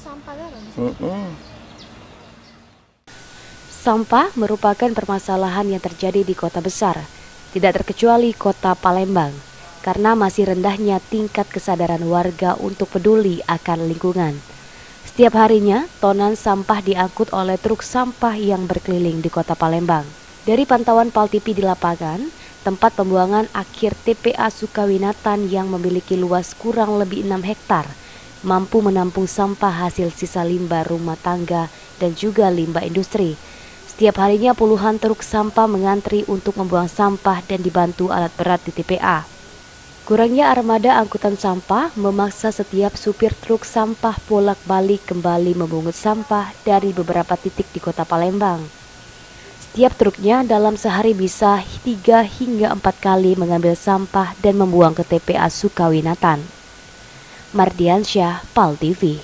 sampah kan? Sampah merupakan permasalahan yang terjadi di kota besar, tidak terkecuali kota Palembang, karena masih rendahnya tingkat kesadaran warga untuk peduli akan lingkungan. Setiap harinya, tonan sampah diangkut oleh truk sampah yang berkeliling di kota Palembang. Dari pantauan Pal TV di lapangan, tempat pembuangan akhir TPA Sukawinatan yang memiliki luas kurang lebih 6 hektar, mampu menampung sampah hasil sisa limbah rumah tangga dan juga limbah industri. Setiap harinya puluhan truk sampah mengantri untuk membuang sampah dan dibantu alat berat di TPA. Kurangnya armada angkutan sampah memaksa setiap supir truk sampah bolak-balik kembali memungut sampah dari beberapa titik di kota Palembang. Setiap truknya dalam sehari bisa 3 hingga 4 kali mengambil sampah dan membuang ke TPA Sukawinatan. Mardiansyah, Pal TV.